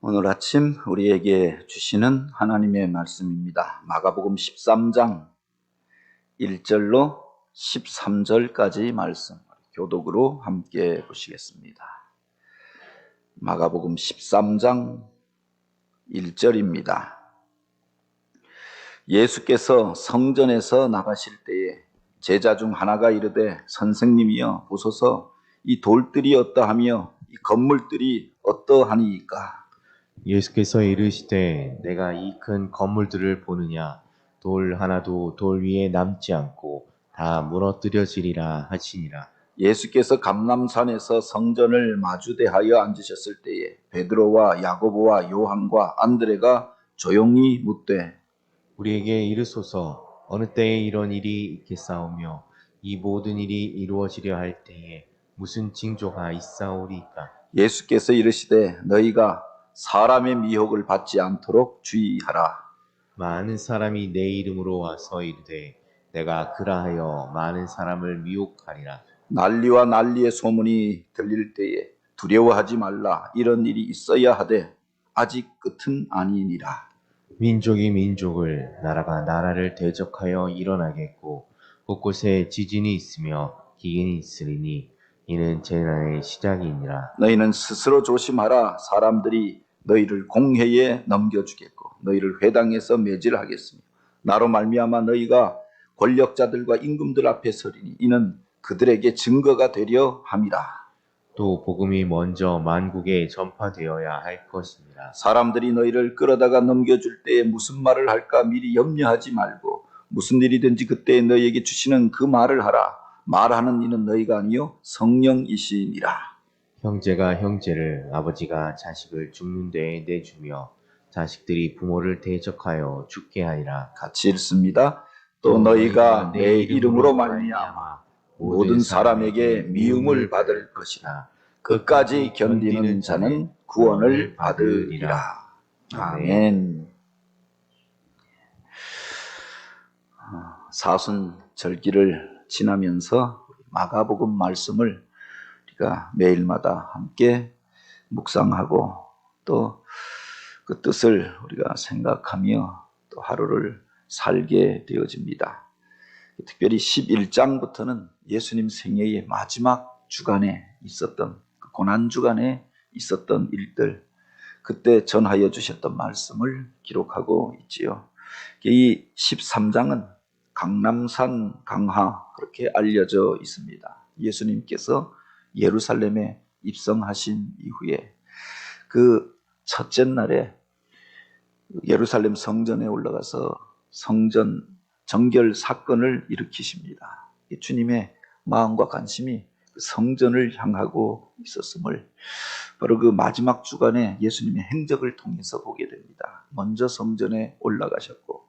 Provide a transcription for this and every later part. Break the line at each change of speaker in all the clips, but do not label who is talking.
오늘 아침 우리에게 주시는 하나님의 말씀입니다. 마가복음 13장 1절로 13절까지 말씀 교독으로 함께 보시겠습니다. 마가복음 13장 1절입니다. 예수께서 성전에서 나가실 때에 제자 중 하나가 이르되 선생님이여 보소서 이 돌들이 어떠하며 이 건물들이 어떠하니이까.
예수께서 이르시되 내가 이 큰 건물들을 보느냐 돌 하나도 돌 위에 남지 않고 다 무너뜨려지리라 하시니라.
예수께서 감람산에서 성전을 마주대하여 앉으셨을 때에 베드로와 야고보와 요한과 안드레가 조용히 묻되
우리에게 이르소서 어느 때에 이런 일이 있겠사오며 이 모든 일이 이루어지려 할 때에 무슨 징조가 있사오리까.
예수께서 이르시되 너희가 사람의 미혹을 받지 않도록 주의하라.
많은 사람이 내 이름으로 와서 이르되 내가 그라하여 많은 사람을 미혹하리라.
난리와 난리의 소문이 들릴 때에 두려워하지 말라. 이런 일이 있어야 하되 아직 끝은 아니니라.
민족이 민족을, 나라가 나라를 대적하여 일어나겠고 곳곳에 지진이 있으며 기근이 있으리니 이는 재난의 시작이니라.
너희는 스스로 조심하라. 사람들이 너희를 공회에 넘겨주겠고 너희를 회당에서 매질하겠으며 나로 말미암아 너희가 권력자들과 임금들 앞에 서리니 이는 그들에게 증거가 되려 함이라.
또 복음이 먼저 만국에 전파되어야 할 것이니라.
사람들이 너희를 끌어다가 넘겨줄 때에 무슨 말을 할까 미리 염려하지 말고 무슨 일이든지 그때에 너희에게 주시는 그 말을 하라. 말하는 이는 너희가 아니요 성령이시니라.
형제가 형제를, 아버지가 자식을 죽는 데에 내주며 자식들이 부모를 대적하여 죽게 하리라.
같이 읽습니다. 또 너희가 내 이름으로 말미암아 모든 사람에게 미움을 받을 것이라. 끝까지 견디는 자는 구원을 받으리라. 아멘. 사순절기를 지나면서 마가복음 말씀을 우리가 매일마다 함께 묵상하고 또 그 뜻을 우리가 생각하며 또 하루를 살게 되어집니다. 특별히 11장부터는 예수님 생애의 마지막 주간에 있었던 그 고난주간에 있었던 일들, 그때 전하여 주셨던 말씀을 기록하고 있지요. 이 13장은 강남산 강화 그렇게 알려져 있습니다. 예수님께서 예루살렘에 입성하신 이후에 그 첫째 날에 예루살렘 성전에 올라가서 성전 정결 사건을 일으키십니다. 주님의 마음과 관심이 성전을 향하고 있었음을 바로 그 마지막 주간에 예수님의 행적을 통해서 보게 됩니다. 먼저 성전에 올라가셨고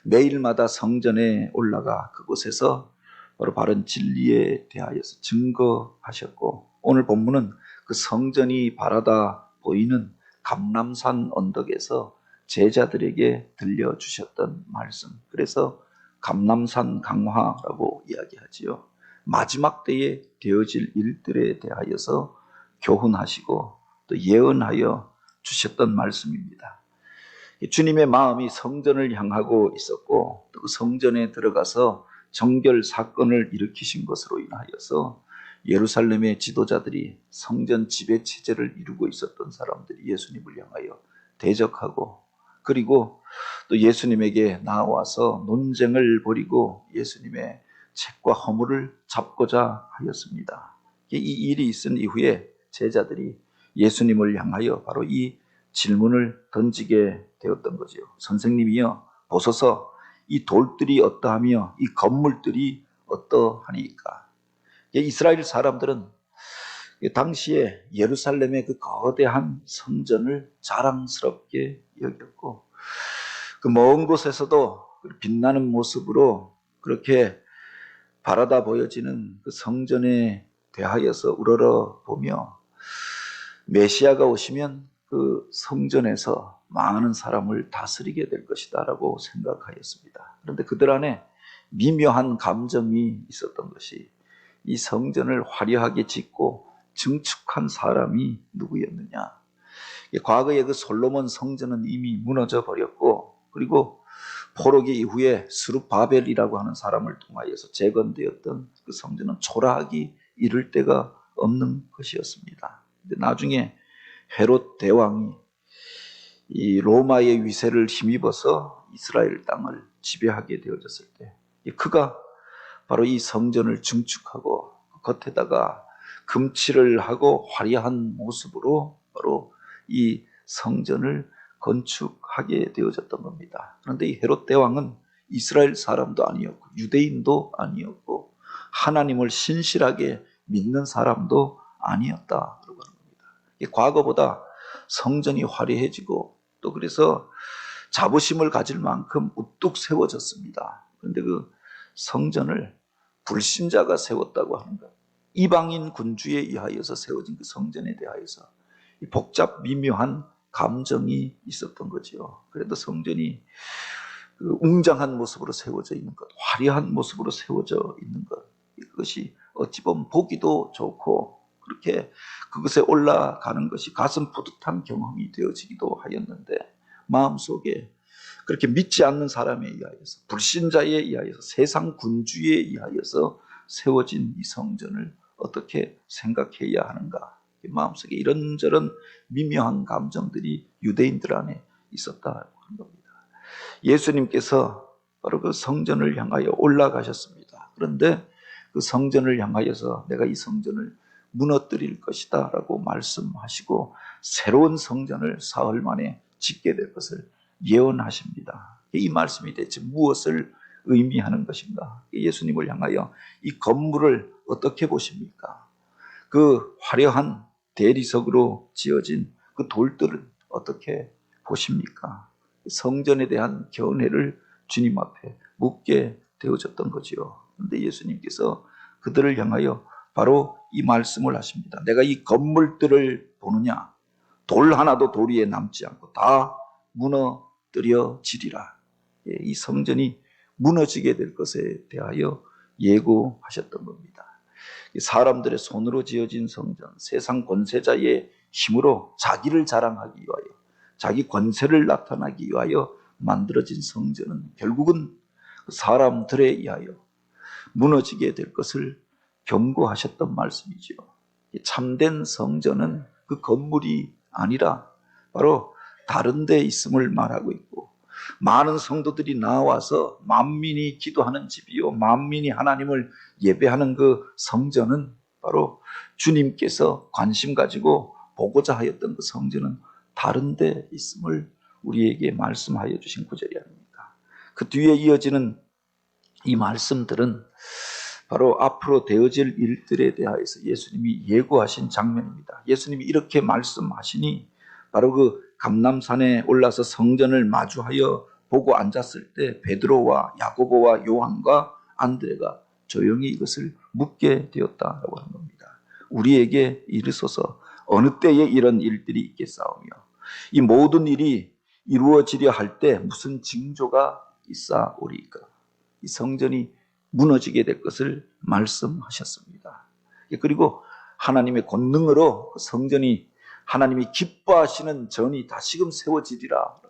매일마다 성전에 올라가 그곳에서 바로 바른 진리에 대하여서 증거하셨고 오늘 본문은 그 성전이 바라다 보이는 감람산 언덕에서 제자들에게 들려주셨던 말씀, 그래서 감람산 강화라고 이야기하지요. 마지막 때에 되어질 일들에 대하여서 교훈하시고 또 예언하여 주셨던 말씀입니다. 주님의 마음이 성전을 향하고 있었고 또 그 성전에 들어가서 정결 사건을 일으키신 것으로 인하여서 예루살렘의 지도자들이 성전 지배 체제를 이루고 있었던 사람들이 예수님을 향하여 대적하고 그리고 또 예수님에게 나와서 논쟁을 벌이고 예수님의 책과 허물을 잡고자 하였습니다. 이 일이 있은 이후에 제자들이 예수님을 향하여 바로 이 질문을 던지게 되었던 거죠. 선생님이여 보소서 이 돌들이 어떠하며 이 건물들이 어떠하니까. 이스라엘 사람들은 당시에 예루살렘의 그 거대한 성전을 자랑스럽게 여겼고 그 먼 곳에서도 빛나는 모습으로 그렇게 바라다 보여지는 그 성전에 대하여서 우러러 보며 메시아가 오시면 그 성전에서 많은 사람을 다스리게 될 것이다 라고 생각하였습니다. 그런데 그들 안에 미묘한 감정이 있었던 것이 이 성전을 화려하게 짓고 증축한 사람이 누구였느냐. 과거에 그 솔로몬 성전은 이미 무너져 버렸고, 그리고 포로기 이후에 스룹바벨이라고 하는 사람을 통하여서 재건되었던 그 성전은 초라하기 이를 데가 없는 것이었습니다. 근데 나중에 헤롯 대왕이 이 로마의 위세를 힘입어서 이스라엘 땅을 지배하게 되어졌을 때, 그가 바로 이 성전을 증축하고 겉에다가 금칠을 하고 화려한 모습으로 바로 이 성전을 건축하게 되어졌던 겁니다. 그런데 이 헤롯 대왕은 이스라엘 사람도 아니었고 유대인도 아니었고 하나님을 신실하게 믿는 사람도 아니었다라고 하는 겁니다. 과거보다 성전이 화려해지고 또 그래서 자부심을 가질 만큼 우뚝 세워졌습니다. 그런데 그 성전을 불신자가 세웠다고 하는 것, 이방인 군주에 의하여서 세워진 그 성전에 대하여서 복잡 미묘한 감정이 있었던 거죠. 그래도 성전이 그 웅장한 모습으로 세워져 있는 것, 화려한 모습으로 세워져 있는 것, 이것이 어찌 보면 보기도 좋고 그렇게 그것에 올라가는 것이 가슴 뿌듯한 경험이 되어지기도 하였는데, 마음속에 그렇게 믿지 않는 사람에 의하여서, 불신자에 의하여서, 세상 군주에 의하여서 세워진 이 성전을 어떻게 생각해야 하는가, 마음속에 이런저런 미묘한 감정들이 유대인들 안에 있었다고 하는 겁니다. 예수님께서 바로 그 성전을 향하여 올라가셨습니다. 그런데 그 성전을 향하여서 내가 이 성전을 무너뜨릴 것이다 라고 말씀하시고 새로운 성전을 사흘 만에 짓게 될 것을 예언하십니다. 이 말씀이 대체 무엇을 의미하는 것인가? 예수님을 향하여 이 건물을 어떻게 보십니까? 그 화려한 대리석으로 지어진 그 돌들을 어떻게 보십니까? 성전에 대한 견해를 주님 앞에 묻게 되어졌던 거지요. 그런데 예수님께서 그들을 향하여 바로 이 말씀을 하십니다. 내가 이 건물들을 보느냐? 돌 하나도 돌 위에 남지 않고 다 무너뜨려지리라. 이 성전이 무너지게 될 것에 대하여 예고하셨던 겁니다. 사람들의 손으로 지어진 성전, 세상 권세자의 힘으로 자기를 자랑하기 위하여, 자기 권세를 나타나기 위하여 만들어진 성전은 결국은 사람들에 의하여 무너지게 될 것을 경고하셨던 말씀이죠. 참된 성전은 그 건물이 아니라 바로 다른 데 있음을 말하고 있고, 많은 성도들이 나와서 만민이 기도하는 집이요, 만민이 하나님을 예배하는 그 성전은 바로 주님께서 관심 가지고 보고자 하였던 그 성전은 다른 데 있음을 우리에게 말씀하여 주신 구절이 아닙니까? 그 뒤에 이어지는 이 말씀들은 바로 앞으로 되어질 일들에 대하여서 예수님이 예고하신 장면입니다. 예수님이 이렇게 말씀하시니 바로 그 감람산에 올라서 성전을 마주하여 보고 앉았을 때 베드로와 야고보와 요한과 안드레가 조용히 이것을 묻게 되었다라고 하는 겁니다. 우리에게 이르소서 어느 때에 이런 일들이 있겠사오며 이 모든 일이 이루어지려 할 때 무슨 징조가 있사오리까? 이 성전이 무너지게 될 것을 말씀하셨습니다. 그리고 하나님의 권능으로 성전이 하나님이 기뻐하시는 전이 다시금 세워지리라.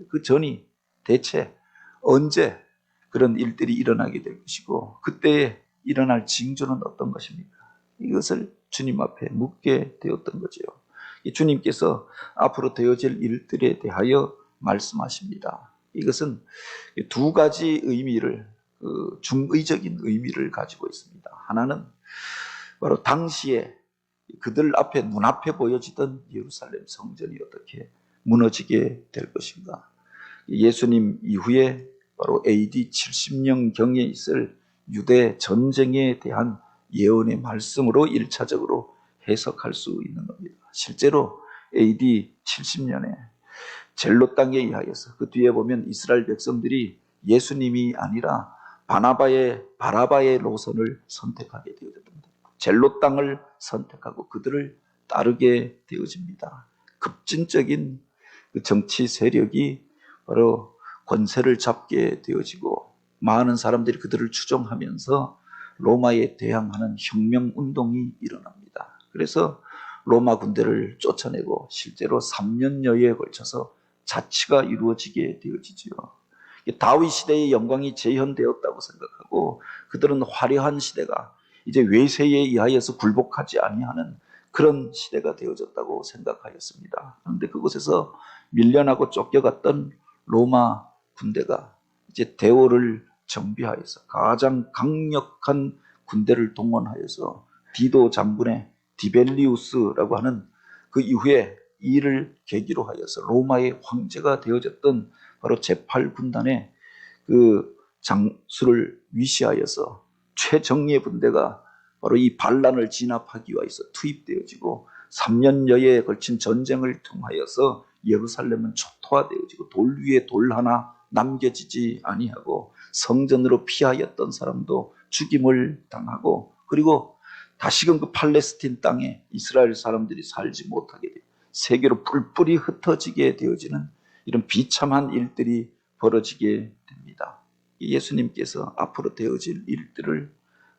그 전이 대체 언제 그런 일들이 일어나게 될 것이고 그때에 일어날 징조는 어떤 것입니까? 이것을 주님 앞에 묻게 되었던 거죠. 주님께서 앞으로 되어질 일들에 대하여 말씀하십니다. 이것은 두 가지 의미를, 중의적인 의미를 가지고 있습니다. 하나는 바로 당시에 그들 앞에 눈앞에 보여지던 예루살렘 성전이 어떻게 무너지게 될 것인가. 예수님 이후에 바로 AD 70년경에 있을 유대 전쟁에 대한 예언의 말씀으로 1차적으로 해석할 수 있는 겁니다. 실제로 AD 70년에 젤로 땅에 의하여서, 그 뒤에 보면 이스라엘 백성들이 예수님이 아니라 바라바의 노선을 선택하게 되어집니다. 젤로 땅을 선택하고 그들을 따르게 되어집니다. 급진적인 그 정치 세력이 바로 권세를 잡게 되어지고 많은 사람들이 그들을 추종하면서 로마에 대항하는 혁명 운동이 일어납니다. 그래서 로마 군대를 쫓아내고 실제로 3년여에 걸쳐서 자치가 이루어지게 되어지죠. 다윗 시대의 영광이 재현되었다고 생각하고 그들은 화려한 시대가 이제 외세에 의하여서 굴복하지 아니하는 그런 시대가 되어졌다고 생각하였습니다. 그런데 그곳에서 밀려나고 쫓겨갔던 로마 군대가 이제 대오를 정비하여서 가장 강력한 군대를 동원하여서 디도 장군의 디벨리우스라고 하는 그 이후에 이를 계기로 하여서 로마의 황제가 되어졌던 바로 제8군단의 그 장수를 위시하여서 최정예 군대가 바로 이 반란을 진압하기 위해서 투입되어지고 3년여에 걸친 전쟁을 통하여서 예루살렘은 초토화되어지고 돌 위에 돌 하나 남겨지지 아니하고 성전으로 피하였던 사람도 죽임을 당하고 그리고 다시금 그 팔레스틴 땅에 이스라엘 사람들이 살지 못하게 되고 세계로 뿔뿔이 흩어지게 되어지는 이런 비참한 일들이 벌어지게 됩니다. 예수님께서 앞으로 되어질 일들을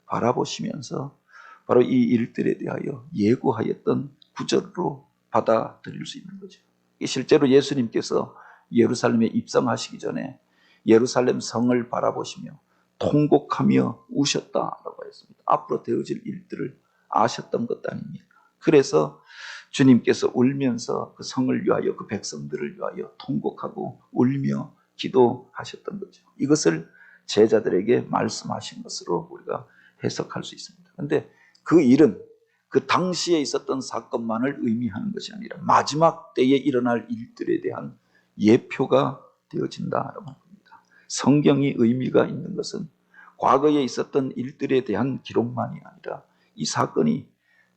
바라보시면서 바로 이 일들에 대하여 예고하였던 구절로 받아들일 수 있는 거죠. 실제로 예수님께서 예루살렘에 입성하시기 전에 예루살렘 성을 바라보시며 통곡하며 우셨다라고 했습니다. 앞으로 되어질 일들을 아셨던 것도 아닙니까? 그래서 주님께서 울면서 그 성을 위하여 그 백성들을 위하여 통곡하고 울며 기도하셨던 거죠. 이것을 제자들에게 말씀하신 것으로 우리가 해석할 수 있습니다. 그런데 그 일은 그 당시에 있었던 사건만을 의미하는 것이 아니라 마지막 때에 일어날 일들에 대한 예표가 되어진다라고 합니다. 성경이 의미가 있는 것은 과거에 있었던 일들에 대한 기록만이 아니라 이 사건이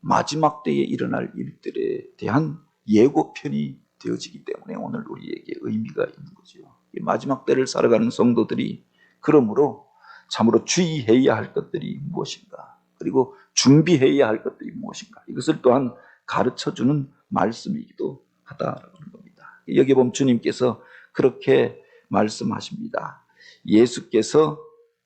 마지막 때에 일어날 일들에 대한 예고편이 되어지기 때문에 오늘 우리에게 의미가 있는 거죠. 이 마지막 때를 살아가는 성도들이 그러므로 참으로 주의해야 할 것들이 무엇인가, 그리고 준비해야 할 것들이 무엇인가, 이것을 또한 가르쳐주는 말씀이기도 하다라고 하는 겁니다. 여기 보면 주님께서 그렇게 말씀하십니다. 예수께서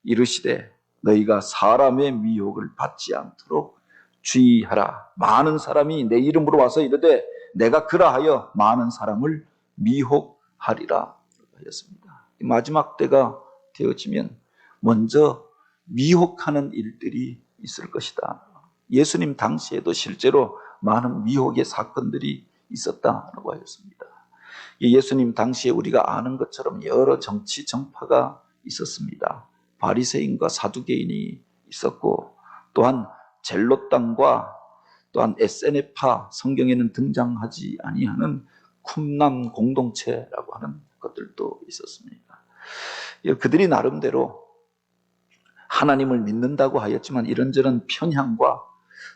이르시되 너희가 사람의 미혹을 받지 않도록 주의하라. 많은 사람이 내 이름으로 와서 이르되 내가 그라하여 많은 사람을 미혹하리라 하였습니다. 마지막 때가 되어지면 먼저 미혹하는 일들이 있을 것이다. 예수님 당시에도 실제로 많은 미혹의 사건들이 있었다라고 하였습니다. 예수님 당시에 우리가 아는 것처럼 여러 정치 정파가 있었습니다. 바리새인과 사두개인이 있었고 또한 젤롯당과 또한 SNF파, 성경에는 등장하지 아니하는 쿰남 공동체라고 하는 것들도 있었습니다. 그들이 나름대로 하나님을 믿는다고 하였지만 이런저런 편향과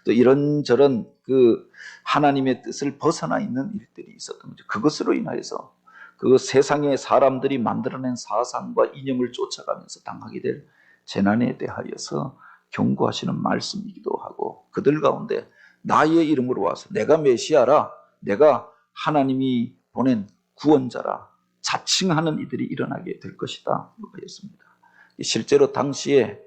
또 이런저런 그 하나님의 뜻을 벗어나 있는 일들이 있었던 거죠. 그것으로 인하여서 그 세상의 사람들이 만들어낸 사상과 이념을 쫓아가면서 당하게 될 재난에 대하여서 경고하시는 말씀이기도 하고, 그들 가운데 나의 이름으로 와서 내가 메시아라, 내가 하나님이 보낸 구원자라 자칭하는 이들이 일어나게 될 것이다 하였습니다. 실제로 당시에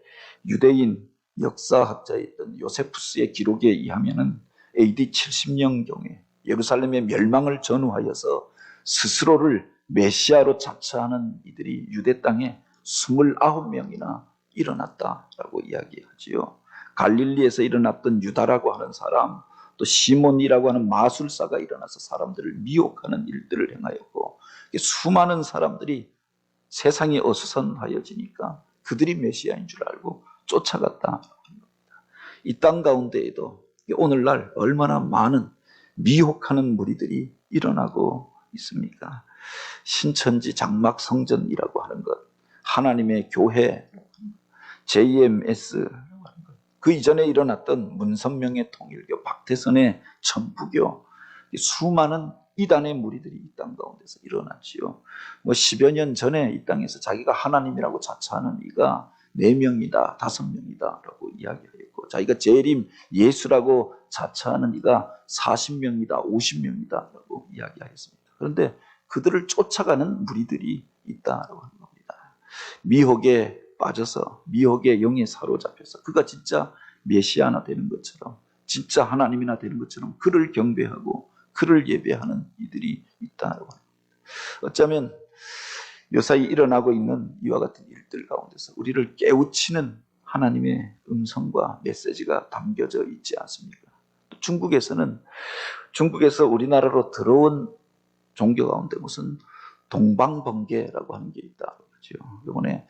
유대인 역사학자였던 요세푸스의 기록에 의하면은 AD 70년경에 예루살렘의 멸망을 전후하여서 스스로를 메시아로 자처하는 이들이 유대 땅에 29명이나 일어났다라고 이야기하지요. 갈릴리에서 일어났던 유다라고 하는 사람, 또 시몬이라고 하는 마술사가 일어나서 사람들을 미혹하는 일들을 행하였고, 수많은 사람들이 세상이 어수선하여지니까 그들이 메시아인 줄 알고 쫓아갔다. 이 땅 가운데에도 오늘날 얼마나 많은 미혹하는 무리들이 일어나고 있습니까? 신천지 장막 성전이라고 하는 것, 하나님의 교회, JMS, 그 이전에 일어났던 문선명의 통일교, 박태선의 천부교, 수많은 이단의 무리들이 이 땅 가운데서 일어났지요. 10여 년 전에 이 땅에서 자기가 하나님이라고 자처하는 이가 4명이다, 5명이다 라고 이야기하였고, 자기가 재림 예수라고 자처하는 이가 40명이다, 50명이다 라고 이야기하였습니다. 그런데 그들을 쫓아가는 무리들이 있다라고 하는 겁니다. 미혹에 빠져서, 미혹의 영에 사로잡혀서 그가 진짜 메시아나 되는 것처럼 진짜 하나님이나 되는 것처럼 그를 경배하고 그를 예배하는 이들이 있다고 합니다. 어쩌면 요사이 일어나고 있는 이와 같은 일들 가운데서 우리를 깨우치는 하나님의 음성과 메시지가 담겨져 있지 않습니까? 중국에서 우리나라로 들어온 종교 가운데 무슨 동방번개라고 하는 게 있다 그러죠. 이번에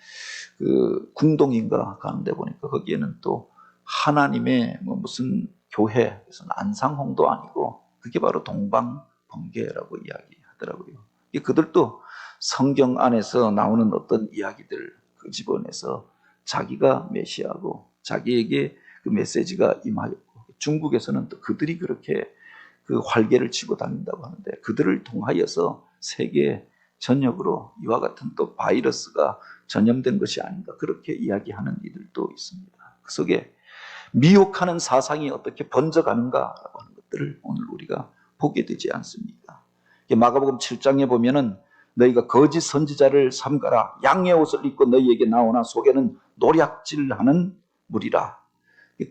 그 궁동인가 가는데 보니까 거기에는 또 하나님의 무슨 교회, 그래서 안상홍도 아니고 그게 바로 동방번개라고 이야기하더라고요. 그들도 성경 안에서 나오는 어떤 이야기들 그 집어내서 자기가 메시아고 자기에게 그 메시지가 임하였고, 중국에서는 또 그들이 그렇게 그 활개를 치고 다닌다고 하는데 그들을 통하여서 세계 전역으로 이와 같은 또 바이러스가 전염된 것이 아닌가 그렇게 이야기하는 이들도 있습니다. 그 속에 미혹하는 사상이 어떻게 번져가는가라고 하는 것들을 오늘 우리가 보게 되지 않습니다. 마가복음 7장에 보면은 너희가 거짓 선지자를 삼가라. 양의 옷을 입고 너희에게 나오나 속에는 노략질하는 무리라.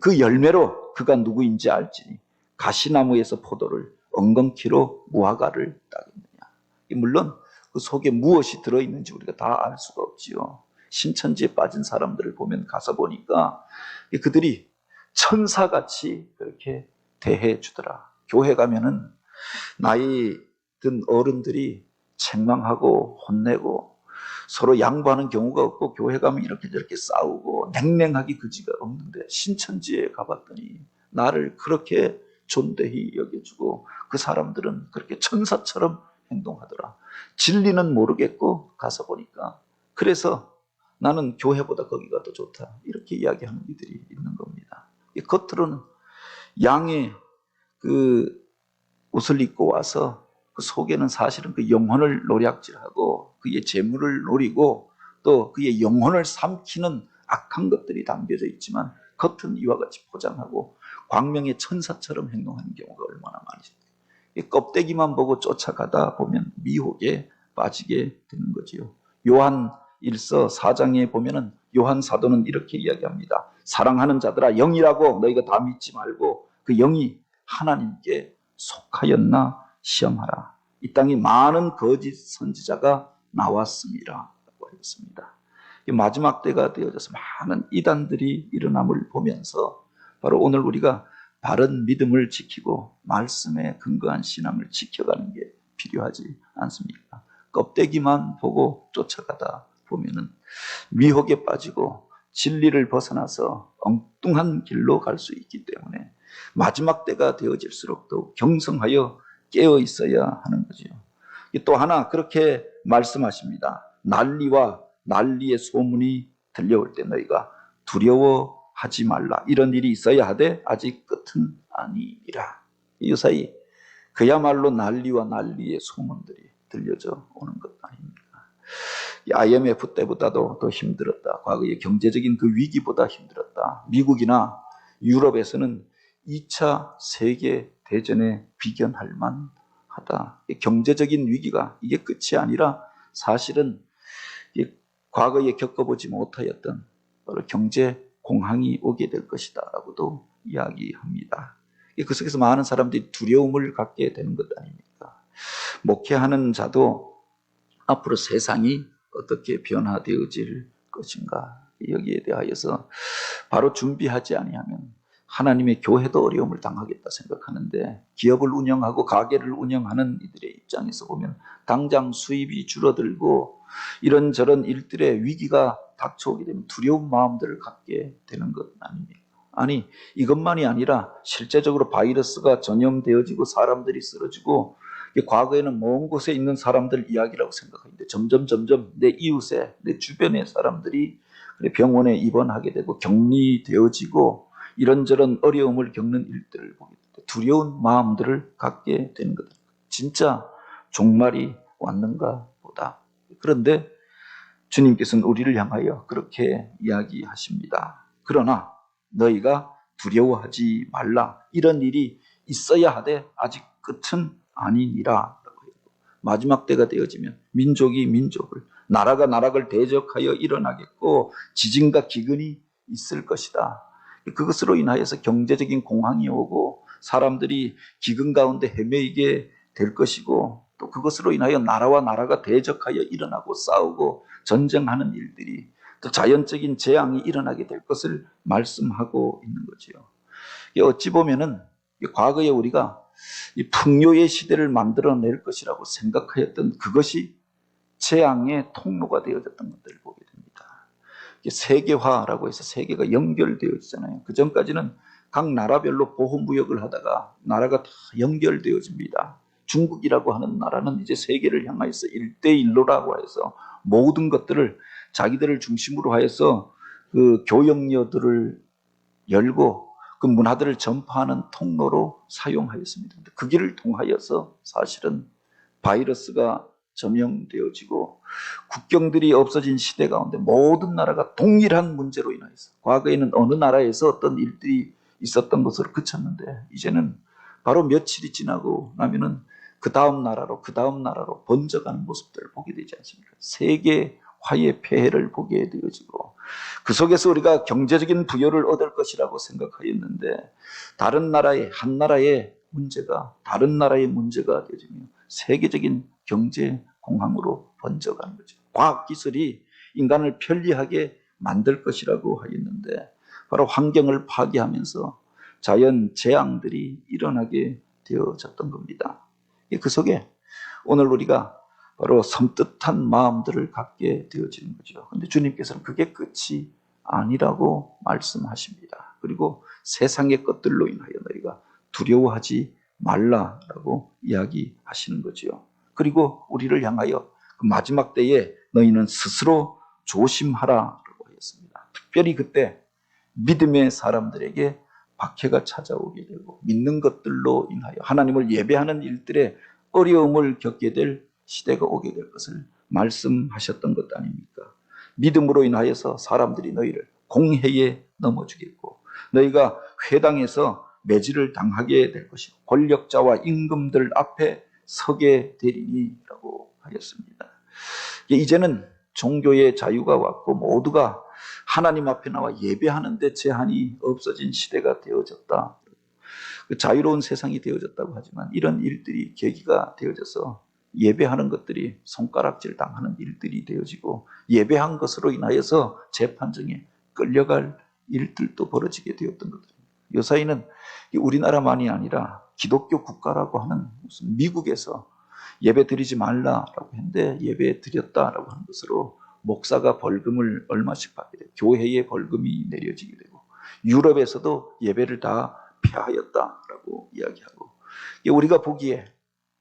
그 열매로 그가 누구인지 알지니 가시나무에서 포도를 엉겅퀴로 무화과를 따겠느냐. 물론 그 속에 무엇이 들어있는지 우리가 다 알 수가 없지요. 신천지에 빠진 사람들을 보면 가서 보니까 그들이 천사같이 그렇게 대해 주더라. 교회 가면은 나이 든 어른들이 책망하고 혼내고 서로 양보하는 경우가 없고, 교회 가면 이렇게 저렇게 싸우고 냉랭하기 그지가 없는데 신천지에 가봤더니 나를 그렇게 존대히 여겨주고 그 사람들은 그렇게 천사처럼 행동하더라. 진리는 모르겠고 가서 보니까 그래서 나는 교회보다 거기가 더 좋다 이렇게 이야기하는 이들이 있는 겁니다. 겉으로는 양의 그 옷을 입고 와서 그 속에는 사실은 그 영혼을 노략질하고 그의 재물을 노리고 또 그의 영혼을 삼키는 악한 것들이 담겨져 있지만 겉은 이와 같이 포장하고 광명의 천사처럼 행동하는 경우가 얼마나 많으십니까? 껍데기만 보고 쫓아가다 보면 미혹에 빠지게 되는 거지요. 요한 1서 4장에 보면은 요한 사도는 이렇게 이야기합니다. 사랑하는 자들아, 영이라고 너희가 다 믿지 말고 그 영이 하나님께 속하였나 시험하라. 이 땅에 많은 거짓 선지자가 나왔습니다 라고 하였습니다. 마지막 때가 되어져서 많은 이단들이 일어남을 보면서 바로 오늘 우리가 바른 믿음을 지키고 말씀에 근거한 신앙을 지켜가는 게 필요하지 않습니까? 껍데기만 보고 쫓아가다 보면은 미혹에 빠지고 진리를 벗어나서 엉뚱한 길로 갈 수 있기 때문에 마지막 때가 되어질수록 더욱 경성하여 깨어 있어야 하는 거지요. 또 하나 그렇게 말씀하십니다. 난리와 난리의 소문이 들려올 때 너희가 두려워하지 말라. 이런 일이 있어야 하되 아직 끝은 아니니라. 요사이 그야말로 난리와 난리의 소문들이 들려져 오는 것 아닙니까? IMF 때보다도 더 힘들었다. 과거의 경제적인 그 위기보다 힘들었다. 미국이나 유럽에서는 2차 세계 대전에 비견할 만하다. 경제적인 위기가 이게 끝이 아니라 사실은 과거에 겪어보지 못하였던 경제 공황이 오게 될 것이다라고도 이야기합니다. 그 속에서 많은 사람들이 두려움을 갖게 되는 것 아닙니까? 목회하는 자도 앞으로 세상이 어떻게 변화되어질 것인가, 여기에 대하여서 바로 준비하지 아니하면 하나님의 교회도 어려움을 당하겠다 생각하는데, 기업을 운영하고 가게를 운영하는 이들의 입장에서 보면 당장 수입이 줄어들고 이런저런 일들의 위기가 닥쳐오게 되면 두려운 마음들을 갖게 되는 것 아닙니까? 아니, 이것만이 아니라 실제적으로 바이러스가 전염되어지고 사람들이 쓰러지고, 과거에는 먼 곳에 있는 사람들 이야기라고 생각하는데 점점 내 이웃에, 내 주변의 사람들이 병원에 입원하게 되고 격리되어지고 이런저런 어려움을 겪는 일들을 보게 될 때 두려운 마음들을 갖게 되는 것. 진짜 종말이 왔는가 보다. 그런데 주님께서는 우리를 향하여 그렇게 이야기하십니다. 그러나 너희가 두려워하지 말라. 이런 일이 있어야 하되 아직 끝은 아니니라. 마지막 때가 되어지면 민족이 민족을, 나라가 나라를 대적하여 일어나겠고 지진과 기근이 있을 것이다. 그것으로 인하여서 경제적인 공황이 오고 사람들이 기근 가운데 헤매이게 될 것이고, 또 그것으로 인하여 나라와 나라가 대적하여 일어나고 싸우고 전쟁하는 일들이, 또 자연적인 재앙이 일어나게 될 것을 말씀하고 있는 거지요. 어찌 보면은 과거에 우리가 이 풍요의 시대를 만들어낼 것이라고 생각하였던 그것이 재앙의 통로가 되어졌던 것들을 보게 됩니다. 세계화라고 해서 세계가 연결되어지잖아요. 그 전까지는 각 나라별로 보호무역을 하다가 나라가 다 연결되어집니다. 중국이라고 하는 나라는 이제 세계를 향하여서 1대1로라고 해서 모든 것들을 자기들을 중심으로 하여서 그 교역로들을 열고 그 문화들을 전파하는 통로로 사용하였습니다. 그 길을 통하여서 사실은 바이러스가 점령되어지고 국경들이 없어진 시대 가운데 모든 나라가 동일한 문제로 인하여서, 과거에는 어느 나라에서 어떤 일들이 있었던 것으로 그쳤는데 이제는 바로 며칠이 지나고 나면은 그 다음 나라로 번져가는 모습들을 보게 되지 않습니까? 세계화의 폐해를 보게 되어지고, 그 속에서 우리가 경제적인 부여를 얻을 것이라고 생각하였는데 한 나라의 문제가 다른 나라의 문제가 되어지며 세계적인 경제 공황으로 번져가는 거죠. 과학기술이 인간을 편리하게 만들 것이라고 하였는데 바로 환경을 파괴하면서 자연 재앙들이 일어나게 되어졌던 겁니다. 그 속에 오늘 우리가 바로 섬뜩한 마음들을 갖게 되어지는 거죠. 그런데 주님께서는 그게 끝이 아니라고 말씀하십니다. 그리고 세상의 것들로 인하여 너희가 두려워하지 말라라고 이야기하시는 거죠. 그리고 우리를 향하여 그 마지막 때에 너희는 스스로 조심하라라고 하였습니다. 특별히 그때 믿음의 사람들에게 박해가 찾아오게 되고 믿는 것들로 인하여 하나님을 예배하는 일들에 어려움을 겪게 될 시대가 오게 될 것을 말씀하셨던 것 아닙니까? 믿음으로 인하여서 사람들이 너희를 공회에 넘어주겠고 너희가 회당에서 매질을 당하게 될 것이고 권력자와 임금들 앞에 서게 되리니라고 하였습니다. 이제는 종교의 자유가 왔고 모두가 하나님 앞에 나와 예배하는 데 제한이 없어진 시대가 되어졌다. 자유로운 세상이 되어졌다고 하지만 이런 일들이 계기가 되어져서 예배하는 것들이 손가락질 당하는 일들이 되어지고 예배한 것으로 인하여서 재판정에 끌려갈 일들도 벌어지게 되었던 것입니다. 요사이는 우리나라만이 아니라 기독교 국가라고 하는 무슨 미국에서 예배 드리지 말라라고 했는데 예배 드렸다라고 하는 것으로 목사가 벌금을 얼마씩 받게 되고 교회에 벌금이 내려지게 되고 유럽에서도 예배를 다 폐하였다라고 이야기하고, 우리가 보기에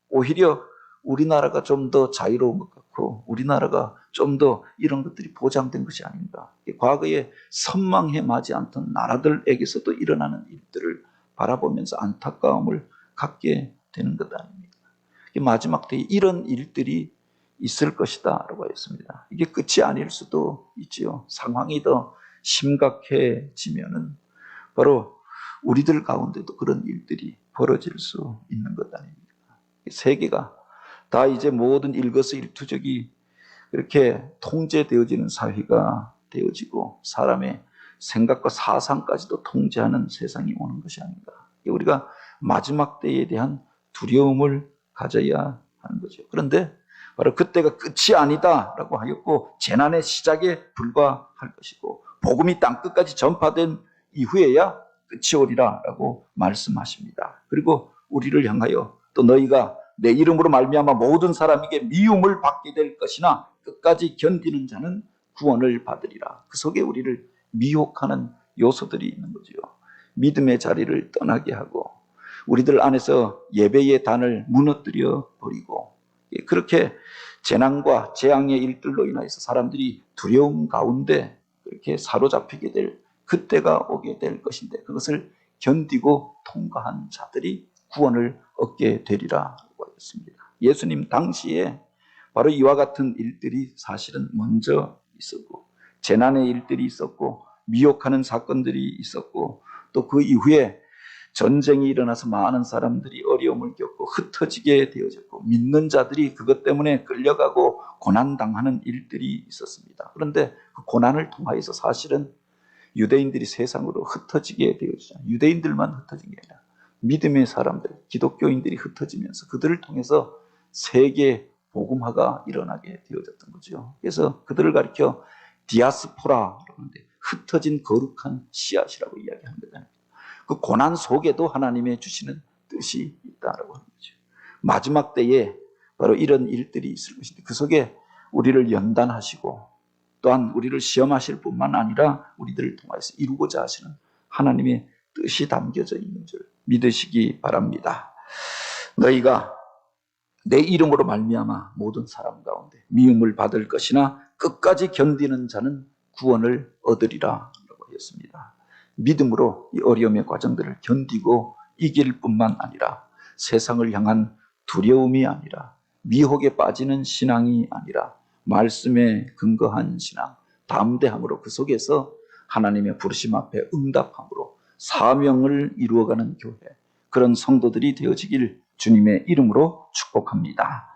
오히려 우리나라가 좀 더 자유로운 것 같고 우리나라가 좀 더 이런 것들이 보장된 것이 아닌가. 과거에 선망해 마지 않던 나라들에게서도 일어나는 일들을 바라보면서 안타까움을 갖게 되는 것 아닙니까? 마지막 때에 이런 일들이 있을 것이다 라고 했습니다. 이게 끝이 아닐 수도 있지요. 상황이 더 심각해지면은 바로 우리들 가운데도 그런 일들이 벌어질 수 있는 것 아닙니까? 세계가 다 이제 모든 일거수일투족이 그렇게 통제되어지는 사회가 되어지고 사람의 생각과 사상까지도 통제하는 세상이 오는 것이 아닌가. 우리가 마지막 때에 대한 두려움을 가져야 하는 거죠. 그런데 바로 그때가 끝이 아니다라고 하였고 재난의 시작에 불과할 것이고 복음이 땅끝까지 전파된 이후에야 끝이 오리라라고 말씀하십니다. 그리고 우리를 향하여 또 너희가 내 이름으로 말미암아 모든 사람에게 미움을 받게 될 것이나 끝까지 견디는 자는 구원을 받으리라. 그 속에 우리를 미혹하는 요소들이 있는 거죠. 믿음의 자리를 떠나게 하고 우리들 안에서 예배의 단을 무너뜨려 버리고 그렇게 재난과 재앙의 일들로 인해서 사람들이 두려움 가운데 그렇게 사로잡히게 될 그때가 오게 될 것인데 그것을 견디고 통과한 자들이 구원을 얻게 되리라고 하였습니다. 예수님 당시에 바로 이와 같은 일들이 사실은 먼저 있었고 재난의 일들이 있었고 미혹하는 사건들이 있었고 또 그 이후에 전쟁이 일어나서 많은 사람들이 어려움을 겪고 흩어지게 되어졌고 믿는 자들이 그것 때문에 끌려가고 고난당하는 일들이 있었습니다. 그런데 그 고난을 통하여서 사실은 유대인들이 세상으로 흩어지게 되어지잖아요. 유대인들만 흩어진 게 아니라 믿음의 사람들, 기독교인들이 흩어지면서 그들을 통해서 세계 복음화가 일어나게 되어졌던 거죠. 그래서 그들을 가리켜 디아스포라라고 하는데 흩어진 거룩한 씨앗이라고 이야기하는 거잖아요. 그 고난 속에도 하나님의 주시는 뜻이 있다라고 하는 거죠. 마지막 때에 바로 이런 일들이 있을 것인데 그 속에 우리를 연단하시고 또한 우리를 시험하실 뿐만 아니라 우리들을 통해서 이루고자 하시는 하나님의 뜻이 담겨져 있는 줄 믿으시기 바랍니다. 너희가 내 이름으로 말미암아 모든 사람 가운데 미움을 받을 것이나 끝까지 견디는 자는 구원을 얻으리라 라고 했습니다. 믿음으로 이 어려움의 과정들을 견디고 이길 뿐만 아니라 세상을 향한 두려움이 아니라 미혹에 빠지는 신앙이 아니라 말씀에 근거한 신앙, 담대함으로 그 속에서 하나님의 부르심 앞에 응답함으로 사명을 이루어가는 교회, 그런 성도들이 되어지길 주님의 이름으로 축복합니다.